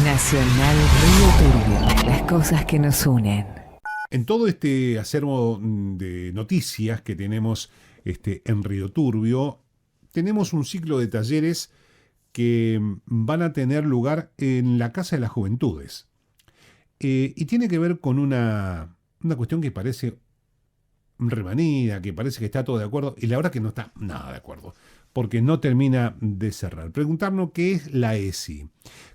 Nacional Río Turbio, las cosas que nos unen. En todo este acervo de noticias que tenemos en Río Turbio, tenemos un ciclo de talleres que van a tener lugar en la Casa de las Juventudes. Y tiene que ver con una cuestión que parece remanida, que parece que está todo de acuerdo, y la verdad que no está nada de acuerdo, porque no termina de cerrar. Preguntarnos qué es la ESI,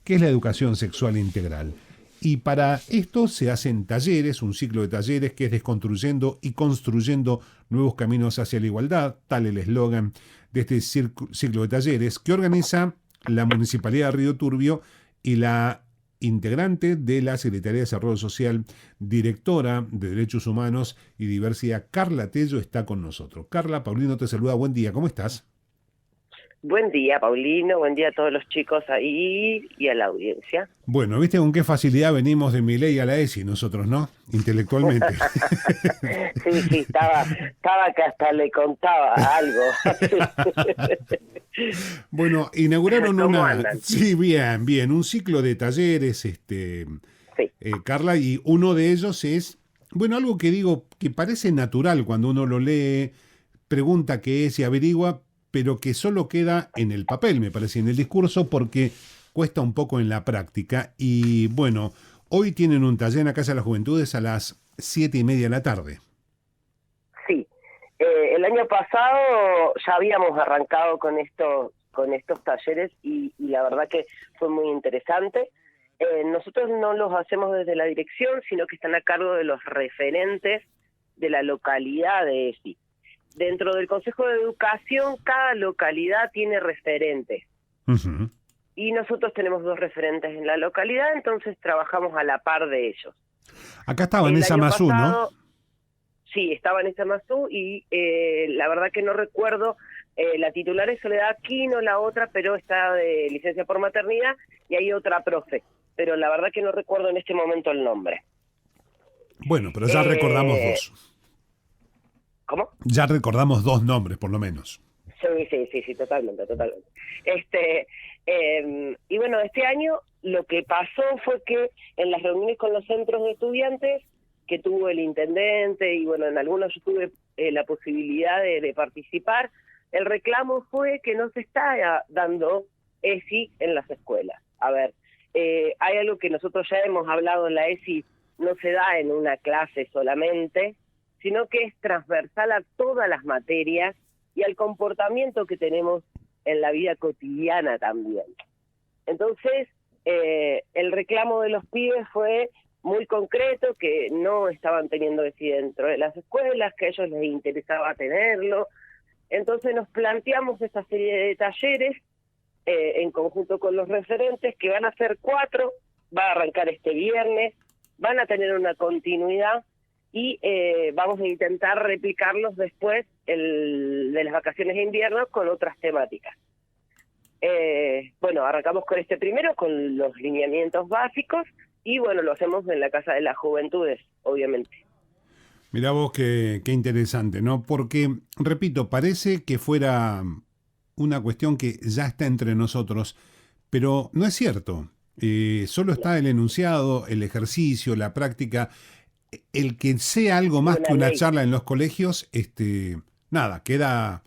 qué es la educación sexual integral. Y para esto se hacen talleres, un ciclo de talleres que es desconstruyendo y construyendo nuevos caminos hacia la igualdad, tal el eslogan de este ciclo de talleres que organiza la Municipalidad de Río Turbio y la integrante de la Secretaría de Desarrollo Social, directora de Derechos Humanos y Diversidad, Carla Tello, está con nosotros. Carla, Paulino te saluda, buen día, ¿cómo estás? Buen día, Paulino, buen día a todos los chicos ahí y a la audiencia. Bueno, viste con qué facilidad venimos de Milei a la ESI nosotros, ¿no? Intelectualmente. Sí, estaba que hasta le contaba algo. Bueno, inauguraron ¿Cómo andan? Sí, bien, un ciclo de talleres, Sí, Carla, y uno de ellos es, bueno, algo que digo que parece natural cuando uno lo lee, pregunta qué es y averigua, pero que solo queda en el papel, me parece, en el discurso, porque cuesta un poco en la práctica. Y bueno, hoy tienen un taller en la Casa de las Juventudes a las 7:30 de la tarde. sí. El año pasado ya habíamos arrancado con estos talleres y la verdad que fue muy interesante. Nosotros no los hacemos desde la dirección, sino que están a cargo de los referentes de la localidad de ESI. Dentro del Consejo de Educación, cada localidad tiene referentes. Uh-huh. Y nosotros tenemos 2 referentes en la localidad, entonces trabajamos a la par de ellos. Acá estaba El Vanessa año Mazú, pasado, ¿no? sí, estaba en esta Mazú y la verdad que no recuerdo, la titular es Soledad Aquino, la otra, pero está de licencia por maternidad, y hay otra profe, pero la verdad que no recuerdo en este momento el nombre. Bueno, pero ya recordamos dos. ¿Cómo? Ya recordamos dos nombres, por lo menos. Sí, totalmente. Y bueno, este año lo que pasó fue que en las reuniones con los centros de estudiantes que tuvo el intendente, y bueno, en algunos yo tuve la posibilidad de participar, el reclamo fue que no se está dando ESI en las escuelas. A ver, hay algo que nosotros ya hemos hablado en la ESI, no se da en una clase solamente, sino que es transversal a todas las materias y al comportamiento que tenemos en la vida cotidiana también. Entonces, el reclamo de los pibes fue muy concreto, que no estaban teniendo ESI dentro de las escuelas, que a ellos les interesaba tenerlo. Entonces nos planteamos esta serie de talleres en conjunto con los referentes, que van a ser 4, va a arrancar este viernes, van a tener una continuidad y vamos a intentar replicarlos después de las vacaciones de invierno con otras temáticas. Bueno, arrancamos con este primero, con los lineamientos básicos, y bueno, lo hacemos en la Casa de las Juventudes, obviamente. Mirá vos qué interesante, ¿no? Porque, repito, parece que fuera una cuestión que ya está entre nosotros, pero no es cierto. Solo está el enunciado, el ejercicio, la práctica. El que sea algo más que una ley. charla en los colegios, nada, queda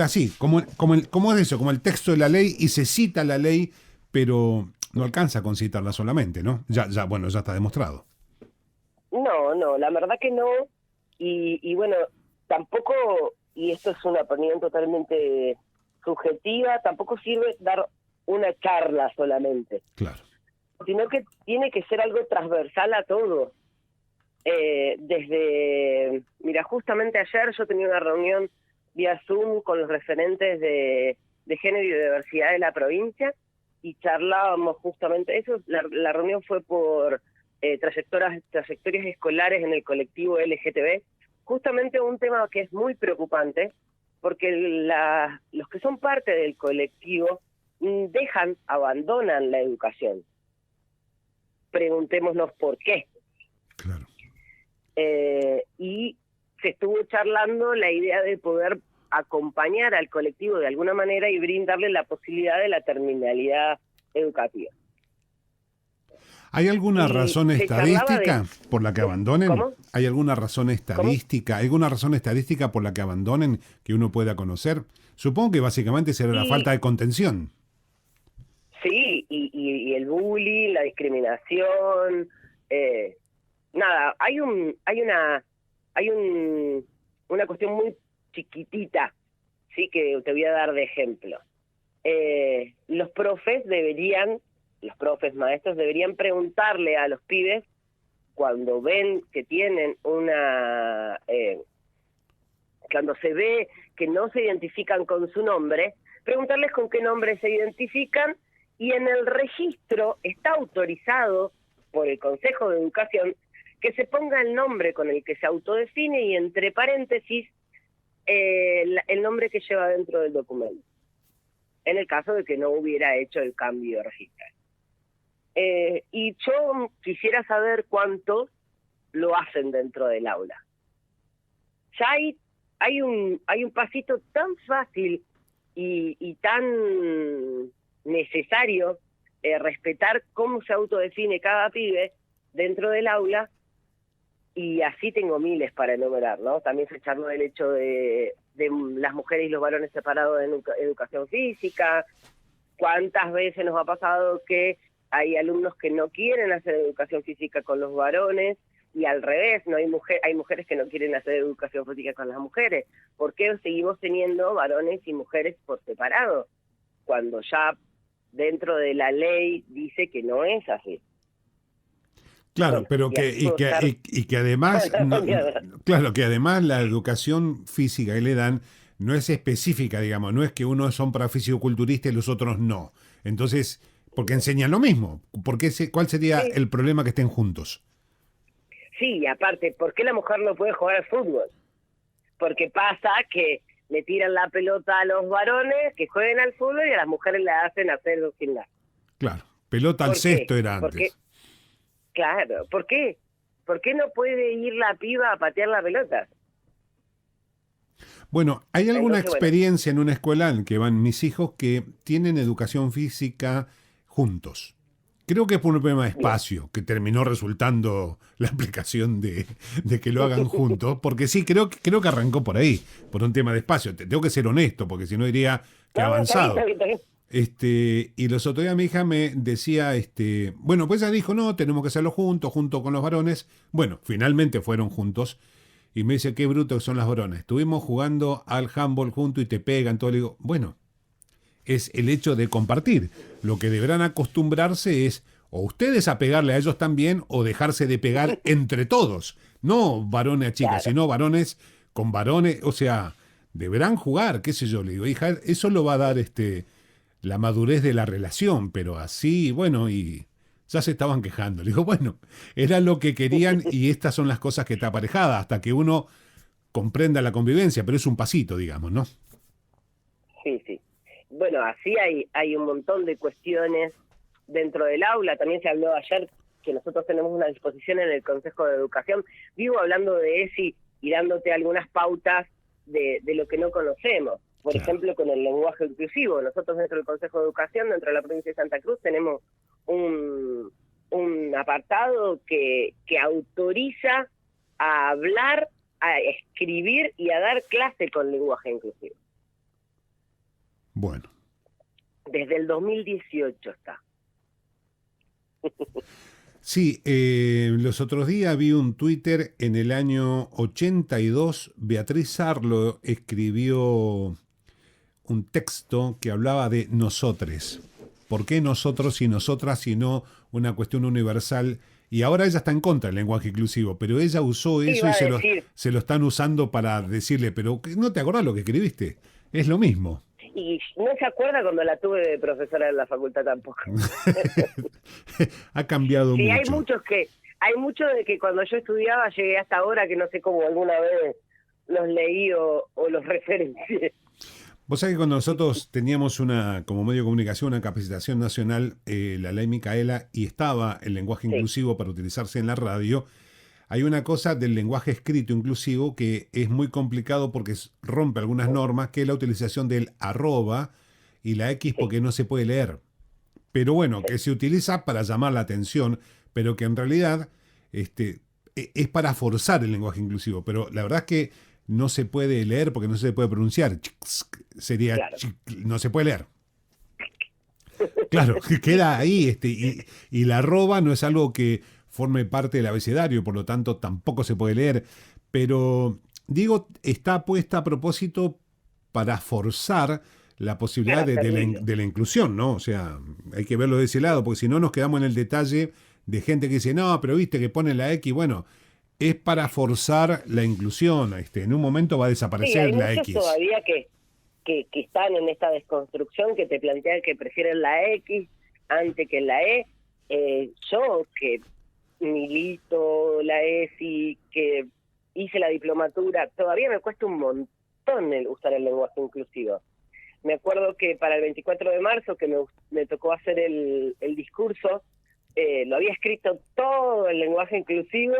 así, como es eso, como el texto de la ley, y se cita la ley, pero no alcanza con citarla solamente, ¿no? Bueno, ya está demostrado. No, la verdad que no, y bueno, tampoco, y esto es una opinión totalmente subjetiva, tampoco sirve dar una charla solamente, Claro. sino que tiene que ser algo transversal a todo. Mira, justamente ayer yo tenía una reunión vía Zoom con los referentes de género y diversidad de la provincia, y charlábamos justamente eso. La reunión fue por trayectorias escolares en el colectivo LGTB, justamente un tema que es muy preocupante, porque los que son parte del colectivo abandonan la educación. Preguntémonos por qué. Claro. Y se estuvo charlando la idea de poder acompañar al colectivo de alguna manera y brindarle la posibilidad de la terminalidad educativa. ¿Hay alguna Y razón se charlaba estadística por la que abandonen? ¿Cómo? ¿Hay alguna razón estadística? ¿Hay alguna razón estadística por la que abandonen que uno pueda conocer? Supongo que básicamente será la Y falta de contención. sí, y el bullying, la discriminación, nada, una cuestión muy chiquitita, sí, que te voy a dar de ejemplo. Los profes maestros deberían preguntarle a los pibes cuando ven que tienen cuando se ve que no se identifican con su nombre, preguntarles con qué nombre se identifican, y en el registro está autorizado por el Consejo de Educación que se ponga el nombre con el que se autodefine y entre paréntesis el nombre que lleva dentro del documento, en el caso de que no hubiera hecho el cambio de registro. Y yo quisiera saber cuántos lo hacen dentro del aula. Ya hay un pasito tan fácil y tan necesario, respetar cómo se autodefine cada pibe dentro del aula, y así tengo miles para enumerar, ¿no? También se charló del hecho de las mujeres y los varones separados en educación física. ¿Cuántas veces nos ha pasado que hay alumnos que no quieren hacer educación física con los varones, y al revés, no hay mujeres que no quieren hacer educación física con las mujeres? ¿Por qué seguimos teniendo varones y mujeres por separado, cuando ya dentro de la ley dice que no es así? Claro, Bueno, pero que además, claro, que además la educación física que le dan no es específica, digamos, no es que unos son para fisiculturista y los otros no. Entonces, porque enseñan lo mismo. ¿Cuál sería Sí. el problema que estén juntos? Sí, y aparte, ¿por qué la mujer no puede jugar al fútbol? Porque pasa que le tiran la pelota a los varones que jueguen al fútbol y a las mujeres le hacen hacer gimnasia. Claro, pelota al ¿Por qué? cesto era Porque, antes. claro, ¿por qué? ¿Por qué no puede ir la piba a patear la pelota? Bueno, ¿hay alguna Entonces, bueno, experiencia en una escuela en que van mis hijos que tienen educación física juntos? Creo que es por un problema de bien. espacio, que terminó resultando la aplicación de que lo hagan juntos, porque sí, creo que arrancó por ahí, por un tema de espacio. Tengo que ser honesto, porque si no diría que No, avanzado. está bien. Y los otros días mi hija me decía, bueno, pues ella dijo, no, tenemos que hacerlo juntos, junto con los varones. Bueno, finalmente fueron juntos. Y me dice, qué bruto que son las varones. Estuvimos jugando al handball juntos y te pegan, todo. Le digo, bueno, es el hecho de compartir. Lo que deberán acostumbrarse es o ustedes a pegarle a ellos también o dejarse de pegar entre todos. No varones a chicas, Claro. sino varones con varones. O sea, deberán jugar, qué sé yo. Le digo, hija, eso lo va a dar la madurez de la relación, pero así, bueno, y ya se estaban quejando. Le digo, bueno, era lo que querían y estas son las cosas que está aparejada, hasta que uno comprenda la convivencia, pero es un pasito, digamos, ¿no? Sí, sí. Bueno, así hay un montón de cuestiones dentro del aula. También se habló ayer que nosotros tenemos una disposición en el Consejo de Educación. Vivo hablando de ESI y dándote algunas pautas de lo que no conocemos. Por Claro. ejemplo, con el lenguaje inclusivo. Nosotros dentro del Consejo de Educación, dentro de la provincia de Santa Cruz, tenemos un apartado que autoriza a hablar, a escribir y a dar clase con lenguaje inclusivo. Bueno. Desde el 2018 está. Sí, los otros días vi un Twitter en el año 82, Beatriz Sarlo escribió un texto que hablaba de nosotres. ¿Por qué nosotros y nosotras, sino una cuestión universal? Y ahora ella está en contra del lenguaje inclusivo, pero ella usó eso Iba y a se decir. lo están usando para decirle, pero ¿no te acordás lo que escribiste? Es lo mismo. Y no se acuerda cuando la tuve de profesora en la facultad tampoco. Ha cambiado Sí, mucho. hay muchos de que cuando yo estudiaba llegué hasta ahora que no sé cómo alguna vez los leí o los referencié. Vos sabés que cuando nosotros teníamos como medio de comunicación, una capacitación nacional, la ley Micaela, y estaba el lenguaje Sí. inclusivo para utilizarse en la radio, hay una cosa del lenguaje escrito inclusivo que es muy complicado porque rompe algunas normas, que es la utilización del arroba y la X porque no se puede leer. Pero bueno, que se utiliza para llamar la atención, pero que en realidad es para forzar el lenguaje inclusivo, pero la verdad es que no se puede leer porque no se puede pronunciar. Sería, Claro. no se puede leer. Claro, queda ahí, y la arroba no es algo que forme parte del abecedario, por lo tanto tampoco se puede leer, pero digo, está puesta a propósito para forzar la posibilidad Para hacerlo. de la inclusión, ¿no? O sea, hay que verlo de ese lado, porque si no nos quedamos en el detalle de gente que dice, no, pero viste que pone la X, bueno, es para forzar la inclusión, en un momento va a Sí, hay desaparecer la muchos X. todavía que están en esta desconstrucción, que te plantean que prefieren la X antes que la E. Yo, que milito la ESI, que hice la diplomatura, todavía me cuesta un montón usar el lenguaje inclusivo. Me acuerdo que para el 24 de marzo, que me tocó hacer el discurso, lo había escrito todo el lenguaje inclusivo.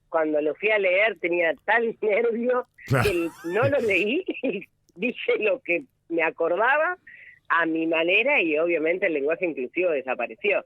Cuando lo fui a leer tenía tal nervio Claro. que no lo leí y dije lo que me acordaba a mi manera, y obviamente el lenguaje inclusivo desapareció.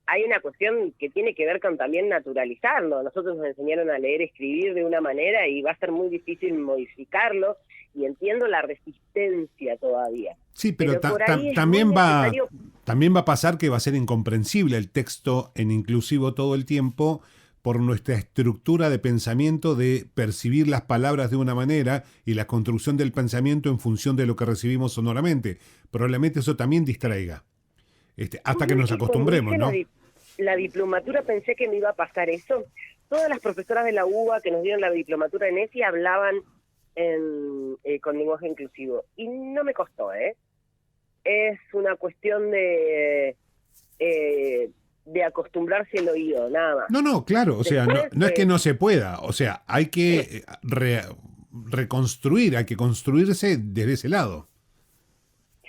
Hay una cuestión que tiene que ver con también naturalizarlo. Nosotros nos enseñaron a leer y escribir de una manera y va a ser muy difícil modificarlo, y entiendo la resistencia todavía. Sí, pero por ahí es también muy necesario. también va a pasar que va a ser incomprensible el texto en inclusivo todo el tiempo por nuestra estructura de pensamiento de percibir las palabras de una manera y la construcción del pensamiento en función de lo que recibimos sonoramente. Probablemente eso también distraiga. Hasta que nos Cuando acostumbremos, hice ¿no? la diplomatura pensé que me iba a pasar eso. Todas las profesoras de la UBA que nos dieron la diplomatura en ESI hablaban con lenguaje inclusivo. Y no me costó, ¿eh? Es una cuestión de acostumbrarse el oído, nada más. No, no, claro, o sea, Después, no es que no se pueda, o sea, hay que reconstruir, hay que construirse desde ese lado.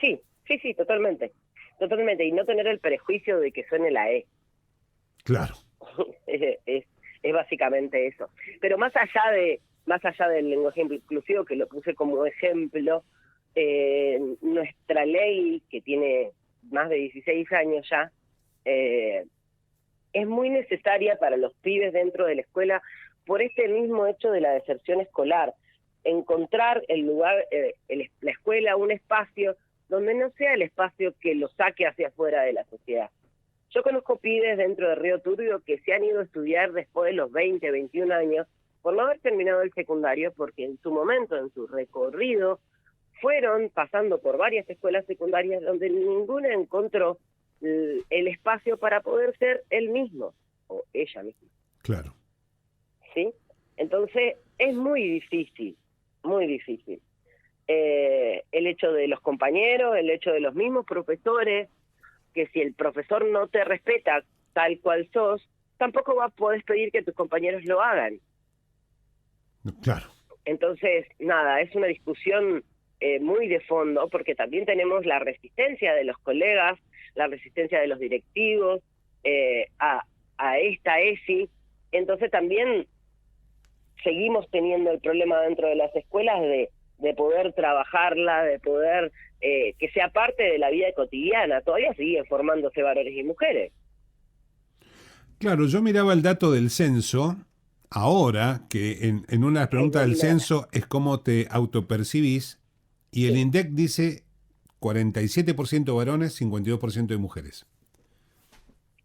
sí, totalmente. Totalmente, y no tener el prejuicio de que suene la E. Claro. es básicamente eso. Pero más allá del lenguaje inclusivo, que lo puse como ejemplo, nuestra ley, que tiene más de 16 años ya, es muy necesaria para los pibes dentro de la escuela por este mismo hecho de la deserción escolar. Encontrar el lugar, la escuela, un espacio donde no sea el espacio que lo saque hacia afuera de la sociedad. Yo conozco pibes dentro de Río Turbio que se han ido a estudiar después de los 20, 21 años por no haber terminado el secundario, porque en su momento, en su recorrido, fueron pasando por varias escuelas secundarias donde ninguna encontró el espacio para poder ser él mismo o ella misma. Claro. ¿Sí? Entonces es muy difícil, muy difícil. El hecho de los compañeros, el hecho de los mismos profesores, que si el profesor no te respeta tal cual sos, tampoco podés pedir que tus compañeros lo hagan. Claro. Entonces, nada, es una discusión muy de fondo, porque también tenemos la resistencia de los colegas, la resistencia de los directivos a esta ESI. Entonces también seguimos teniendo el problema dentro de las escuelas de poder trabajarla, de poder que sea parte de la vida cotidiana. Todavía siguen formándose varones y mujeres. Claro, yo miraba el dato del censo ahora, que en una de las preguntas del censo es cómo te autopercibís, y el INDEC dice 47% varones, 52% de mujeres.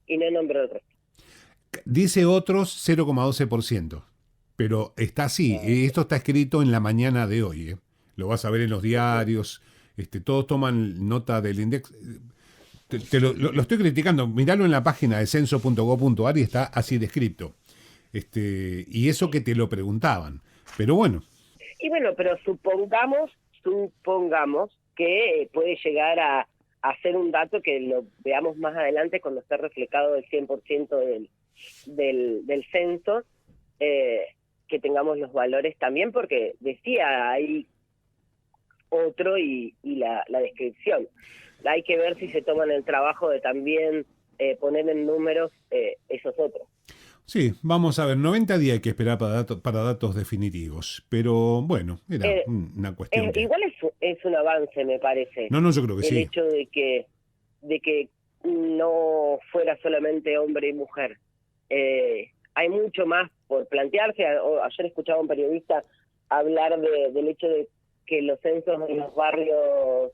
Y no nombro otros. Dice otros 0,12%, pero está así, esto está escrito en la mañana de hoy, ¿eh? Lo vas a ver en los diarios, todos toman nota del INDEC. Lo estoy criticando, miralo en la página de censo.gov.ar y está así descrito. Y eso que te lo preguntaban, pero bueno. Y bueno, pero supongamos que puede llegar a ser un dato que lo veamos más adelante cuando esté reflejado el 100% del censo, que tengamos los valores también, porque decía ahí otro y la descripción. Hay que ver si se toman el trabajo de también poner en números esos otros. Sí, vamos a ver, 90 días hay que esperar para datos definitivos, pero bueno, era una cuestión. Igual es un avance, me parece. No, yo creo que el sí. Hecho de que no fuera solamente hombre y mujer. hay mucho más por plantearse. Ayer escuchaba a un periodista hablar del hecho de que los censos en los barrios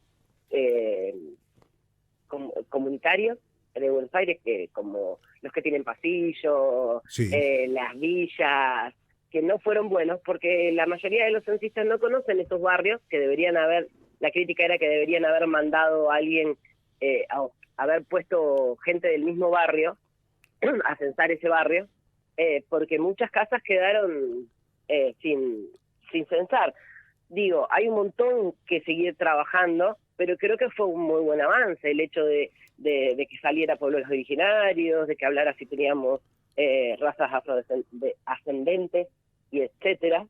comunitarios de Buenos Aires, que como los que tienen pasillos, Sí. Las villas, que no fueron buenos porque la mayoría de los censistas no conocen esos barrios, que deberían haber, la crítica era que deberían haber mandado a alguien, haber puesto gente del mismo barrio a censar ese barrio, porque muchas casas quedaron sin censar. Digo, hay un montón que seguir trabajando, pero creo que fue un muy buen avance el hecho de que saliera pueblos originarios, de que hablara si teníamos razas afrodescendentes y etcétera.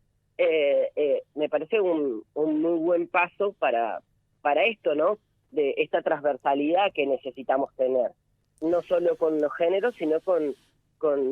Me parece un muy buen paso para esto, ¿no? De esta transversalidad que necesitamos tener, no solo con los géneros, sino con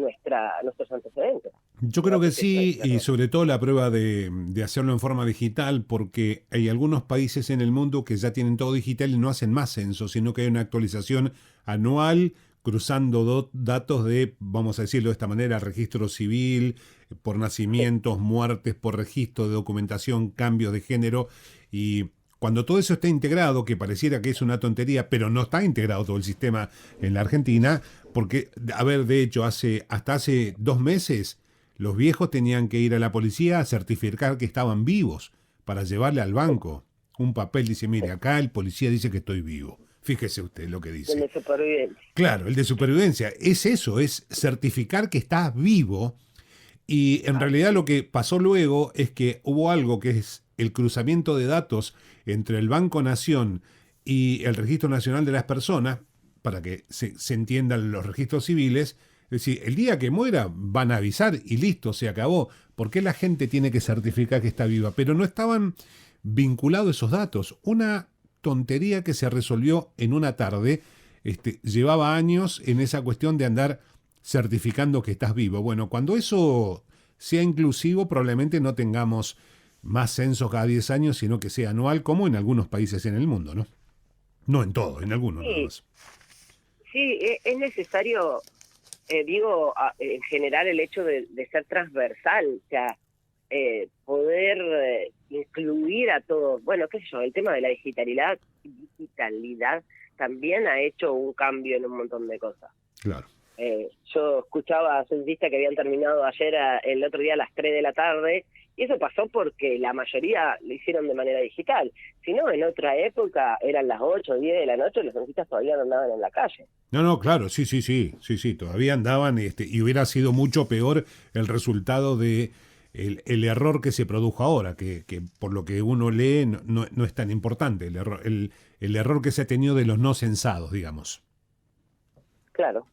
nuestros antecedentes. Yo creo que sí, y sobre todo la prueba de hacerlo en forma digital, porque hay algunos países en el mundo que ya tienen todo digital y no hacen más censo, sino que hay una actualización anual cruzando datos de, vamos a decirlo de esta manera, registro civil, por nacimientos, muertes, por registro de documentación, cambios de género, y cuando todo eso está integrado, que pareciera que es una tontería, pero no está integrado todo el sistema en la Argentina, porque, a ver, de hecho, hasta hace 2 meses, los viejos tenían que ir a la policía a certificar que estaban vivos para llevarle al banco un papel. Dice, mire, acá el policía dice que estoy vivo. Fíjese usted lo que dice. El de supervivencia. Claro, el de supervivencia. Es eso, es certificar que estás vivo. Y en realidad lo que pasó luego es que hubo algo que es el cruzamiento de datos entre el Banco Nación y el Registro Nacional de las Personas, para que se entiendan los registros civiles. Es decir, el día que muera van a avisar y listo, se acabó. ¿Por qué la gente tiene que certificar que está viva? Pero no estaban vinculados esos datos. Una tontería que se resolvió en una tarde, llevaba años en esa cuestión de andar certificando que estás vivo. Bueno, cuando eso sea inclusivo, probablemente no tengamos más censos cada 10 años, sino que sea anual, como en algunos países en el mundo, ¿no? No en todo, en algunos nada más. Sí, es necesario, en general el hecho de ser transversal, o sea, poder incluir a todos. Bueno, qué sé yo, el tema de la digitalidad también ha hecho un cambio en un montón de cosas. Claro. Yo escuchaba a censistas que habían terminado el otro día a las 3 de la tarde, y eso pasó porque la mayoría lo hicieron de manera digital. Si no, en otra época eran las 8 o 10 de la noche, los censistas todavía no andaban en la calle. No, claro, sí, todavía andaban, y hubiera sido mucho peor el resultado de el error que se produjo ahora, que por lo que uno lee no es tan importante, el error que se ha tenido de los no censados, digamos. Claro,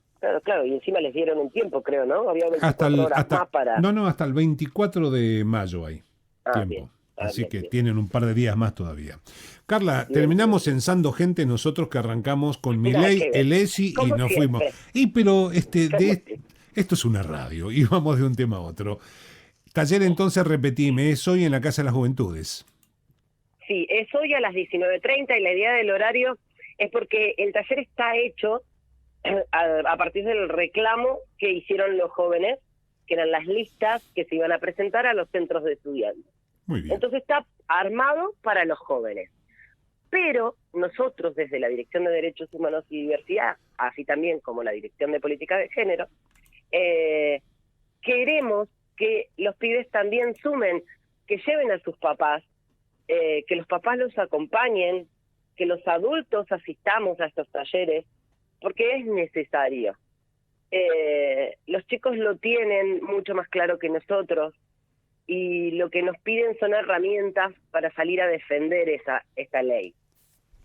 y encima les dieron un tiempo, creo, ¿no? Había 24 horas más para... No, hasta el 24 de mayo hay tiempo. Bien. Así que tienen un par de días más todavía. Carla, terminamos censando gente nosotros que arrancamos con Milei, el ESI y nos fuimos. Pero esto es una radio y vamos de un tema a otro. Taller, entonces, repetime, es hoy en la Casa de las Juventudes. Sí, es hoy a las 19:30 y la idea del horario es porque el taller está hecho a partir del reclamo que hicieron los jóvenes, que eran las listas que se iban a presentar a los centros de estudiantes. Muy bien. Entonces está armado para los jóvenes. Pero nosotros, desde la Dirección de Derechos Humanos y Diversidad, así también como la Dirección de Política de Género, queremos que los pibes también sumen, que lleven a sus papás, que los papás los acompañen, que los adultos asistamos a estos talleres, porque es necesario. Los chicos lo tienen mucho más claro que nosotros y lo que nos piden son herramientas para salir a defender esta ley.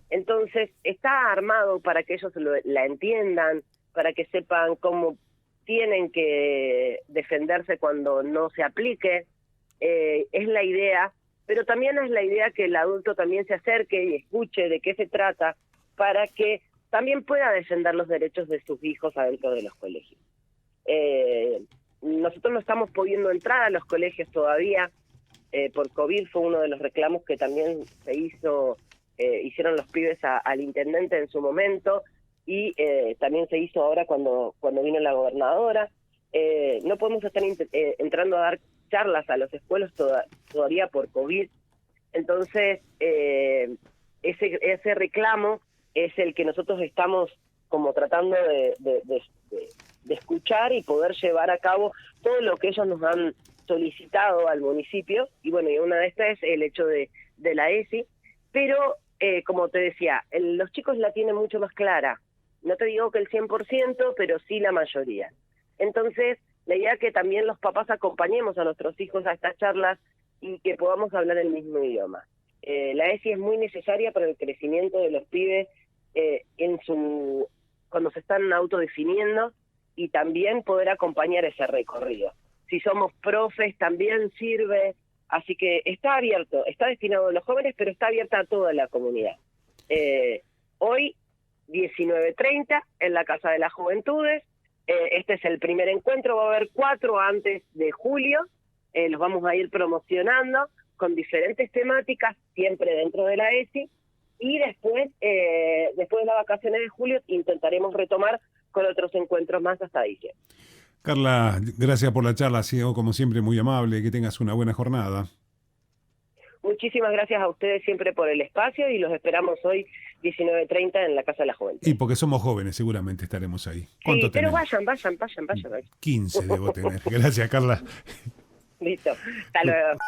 Entonces, está armado para que ellos la entiendan, para que sepan cómo tienen que defenderse cuando no se aplique. Es la idea, pero también es la idea que el adulto también se acerque y escuche de qué se trata, para que también pueda defender los derechos de sus hijos adentro de los colegios. Nosotros no estamos pudiendo entrar a los colegios todavía, por COVID fue uno de los reclamos que también se hicieron los pibes al intendente en su momento, y también se hizo ahora cuando vino la gobernadora. no podemos estar entrando a dar charlas a las escuelas todavía por COVID. Entonces, ese reclamo es el que nosotros estamos como tratando de escuchar y poder llevar a cabo todo lo que ellos nos han solicitado al municipio. Y bueno, y una de estas es el hecho de la ESI, pero como te decía, los chicos la tienen mucho más clara. No te digo que el 100%, pero sí la mayoría. Entonces, la idea es que también los papás acompañemos a nuestros hijos a estas charlas y que podamos hablar el mismo idioma. La ESI es muy necesaria para el crecimiento de los pibes cuando se están autodefiniendo, y también poder acompañar ese recorrido. Si somos profes también sirve, así que está abierto, está destinado a los jóvenes, pero está abierta a toda la comunidad. Hoy, 19:30, en la Casa de las Juventudes, este es el primer encuentro, va a haber 4 antes de julio, los vamos a ir promocionando con diferentes temáticas, siempre dentro de la ESI, y después de las vacaciones de julio intentaremos retomar con otros encuentros más hasta diciembre. Carla, gracias por la charla, ha sido como siempre muy amable, que tengas una buena jornada. Muchísimas gracias a ustedes siempre por el espacio y los esperamos hoy 19:30 en la Casa de la Juventud. Y porque somos jóvenes, seguramente estaremos ahí. Sí, pero tenemos? vayan. 15 debo tener. Gracias, Carla. Listo, hasta luego.